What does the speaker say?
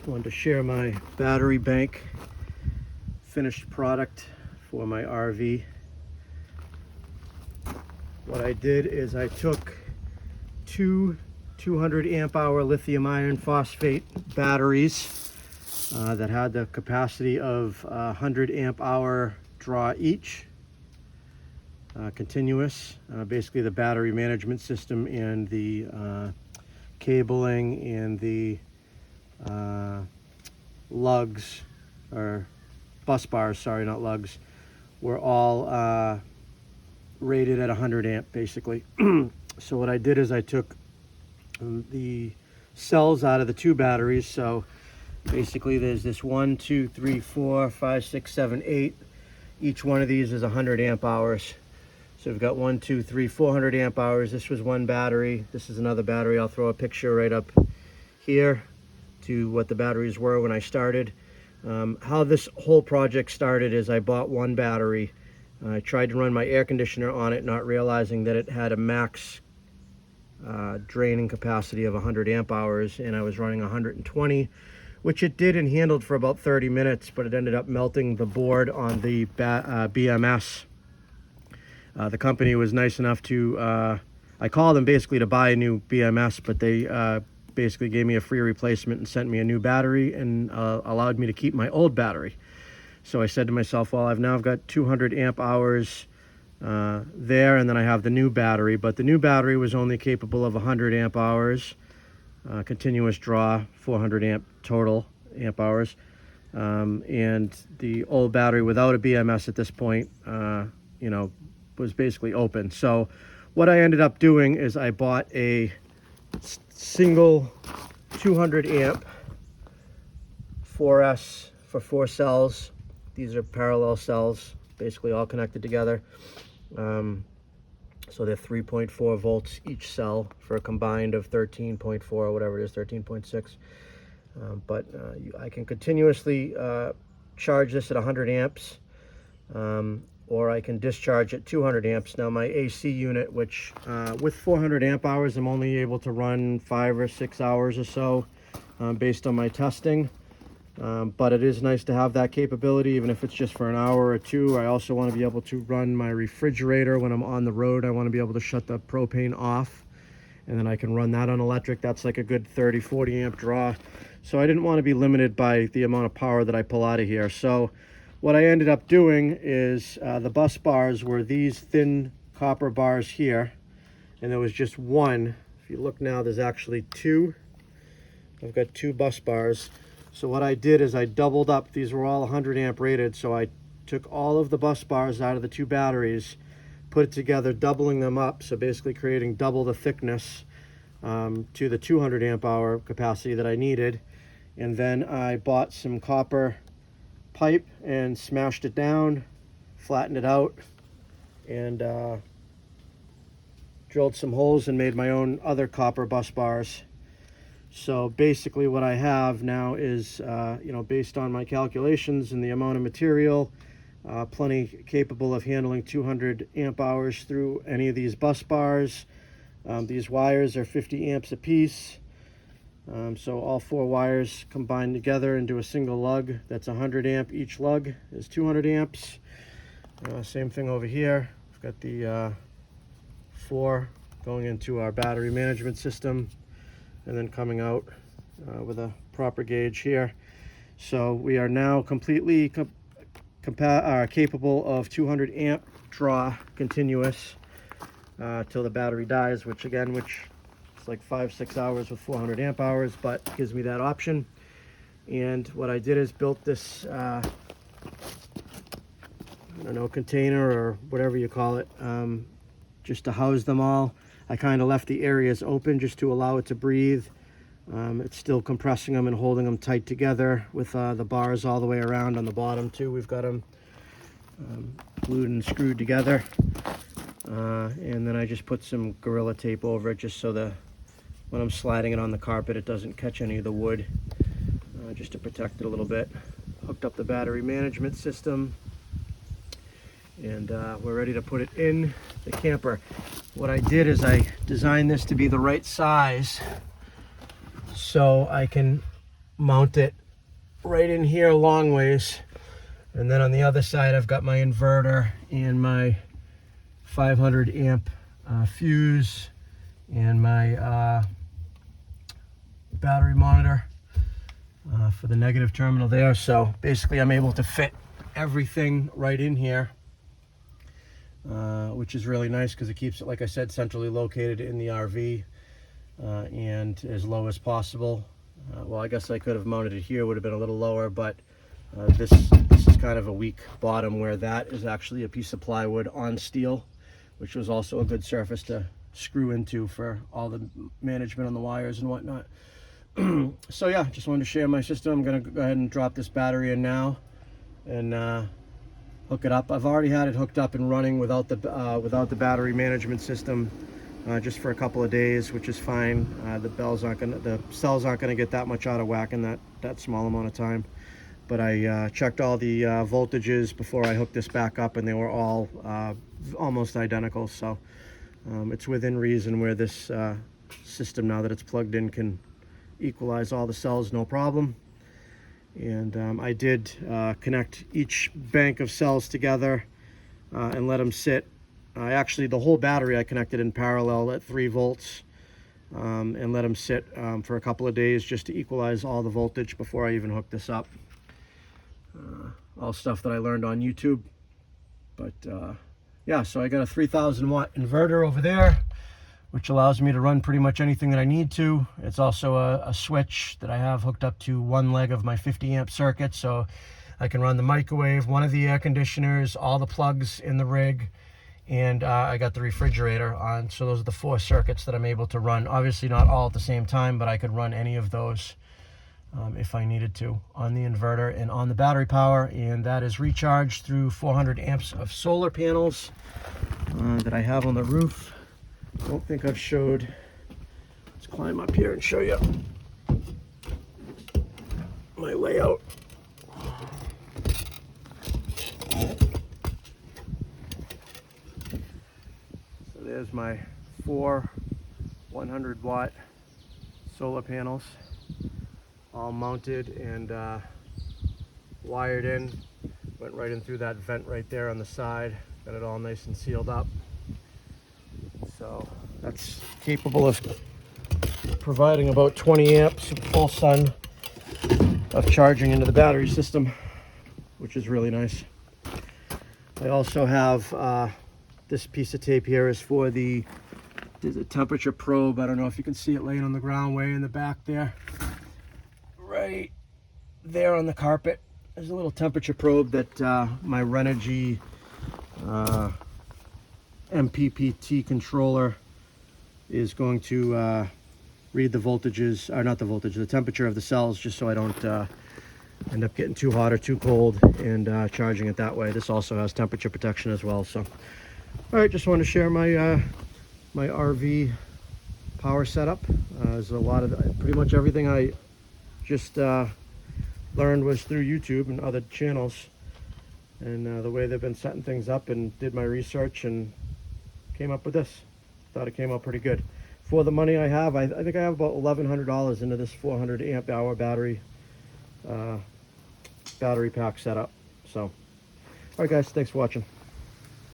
Wanted to share my battery bank finished product for my RV. What I did is I took two 200 amp hour lithium iron phosphate batteries that had the capacity of 100 amp hour draw each, continuous. Basically the battery management system and the cabling and the lugs, or bus bars, sorry, not lugs, were all rated at 100 amp basically. So what I did is I took the cells out of the two batteries. So basically there's this 1, 2, 3, 4, 5, 6, 7, 8. Each one of these is 100 amp hours. So we've got 1, 2, 3, 400 amp hours. This was one battery. This is another battery. I'll throw a picture right up here to what the batteries were when I started. How this whole project started is I bought one battery. I tried to run my air conditioner on it, not realizing that it had a max draining capacity of 100 amp hours, and I was running 120, which it did and handled for about 30 minutes, but it ended up melting the board on the BMS. The company was nice enough to, I called them basically to buy a new BMS, but they basically gave me a free replacement and sent me a new battery and allowed me to keep my old battery. So I said to myself, well, I've now got 200 amp hours there, and then I have the new battery, but the new battery was only capable of 100 amp hours, continuous draw, 400 amp total amp hours, and the old battery without a BMS at this point, you know, was basically open. So what I ended up doing is I bought a single 200 amp 4S for 4 cells. These are parallel cells, basically all connected together. So they're 3.4 volts each cell for a combined of 13.4 or whatever it is, 13.6. I can continuously charge this at 100 amps, or I can discharge at 200 amps. Now my AC unit, which with 400 amp hours, I'm only able to run 5 or 6 hours or so based on my testing. But it is nice to have that capability, even if it's just for an hour or two. I also want to be able to run my refrigerator when I'm on the road. I want to be able to shut the propane off, and then I can run that on electric. That's like a good 30-40 amp draw. So I didn't want to be limited by the amount of power that I pull out of here. So what I ended up doing is the bus bars were these thin copper bars here, and there was just one. If you look now, there's actually two. I've got 2 bus bars. So what I did is I doubled up. These were all 100 amp rated, so I took all of the bus bars out of the 2 batteries, put it together, doubling them up, so basically creating double the thickness to the 200 amp hour capacity that I needed. And then I bought some copper pipe and smashed it down, flattened it out, and drilled some holes and made my own other copper bus bars. So basically what I have now is, you know, based on my calculations and the amount of material, plenty capable of handling 200 amp hours through any of these bus bars. These wires are 50 amps a piece. So all 4 wires combined together into a single lug. That's 100 amp. Each lug is 200 amps. Same thing over here. We've got the 4 going into our battery management system, and then coming out with a proper gauge here. So we are now completely capable of 200 amp draw continuous till the battery dies, which it's like 5-6 hours with 400 amp hours, but gives me that option. And what I did is built this I don't know, container or whatever you call it, just to house them all. I kind of left the areas open just to allow it to breathe. It's still compressing them and holding them tight together with the bars all the way around on the bottom too. We've got them glued and screwed together. And then I just put some Gorilla Tape over it just so when I'm sliding it on the carpet it doesn't catch any of the wood, just to protect it a little bit. Hooked up the battery management system, and we're ready to put it in the camper. What I did is I designed this to be the right size so I can mount it right in here a long ways. And then on the other side, I've got my inverter and my 500 amp fuse and my battery monitor for the negative terminal there. So basically I'm able to fit everything right in here, which is really nice because it keeps it, like I said, centrally located in the RV and as low as possible. Well, I guess I could have mounted it here, would have been a little lower, but this is kind of a weak bottom where that is actually a piece of plywood on steel, which was also a good surface to screw into for all the management on the wires and whatnot. So yeah, just wanted to share my system. I'm going to go ahead and drop this battery in now and hook it up. I've already had it hooked up and running without the battery management system just for a couple of days, which is fine. The cells aren't going to get that much out of whack in that small amount of time. But I checked all the voltages before I hooked this back up, and they were all almost identical. So it's within reason where this system, now that it's plugged in, can equalize all the cells no problem. And I did connect each bank of cells together and let them sit. Actually, the whole battery I connected in parallel at 3 volts and let them sit for a couple of days just to equalize all the voltage before I even hooked this up. All stuff that I learned on YouTube. But yeah, so I got a 3,000 watt inverter over there, which allows me to run pretty much anything that I need to. It's also a switch that I have hooked up to one leg of my 50 amp circuit, so I can run the microwave, one of the air conditioners, all the plugs in the rig, and I got the refrigerator on. So those are the 4 circuits that I'm able to run. Obviously not all at the same time, but I could run any of those if I needed to on the inverter and on the battery power. And that is recharged through 400 amps of solar panels that I have on the roof. I don't think I've showed. Let's climb up here and show you my layout. So there's my 4 100 watt solar panels, all mounted and wired in. Went right in through that vent right there on the side. Got it all nice and sealed up. So that's capable of providing about 20 amps of full sun of charging into the battery system, which is really nice. I also have this piece of tape here is for there's a temperature probe. I don't know if you can see it laying on the ground way in the back there. Right there on the carpet. There's a little temperature probe that my Renogy MPPT controller is going to read the voltages, or not the voltage, the temperature of the cells, just so I don't end up getting too hot or too cold and charging it that way. This also has temperature protection as well. So, all right, just want to share my my RV power setup. There's a lot of, pretty much everything I just learned was through YouTube and other channels, and the way they've been setting things up, and did my research and came up with this. Thought it came out pretty good for the money I have. I think I have about $1,100 into this 400 amp hour battery pack setup. So, all right guys, thanks for watching.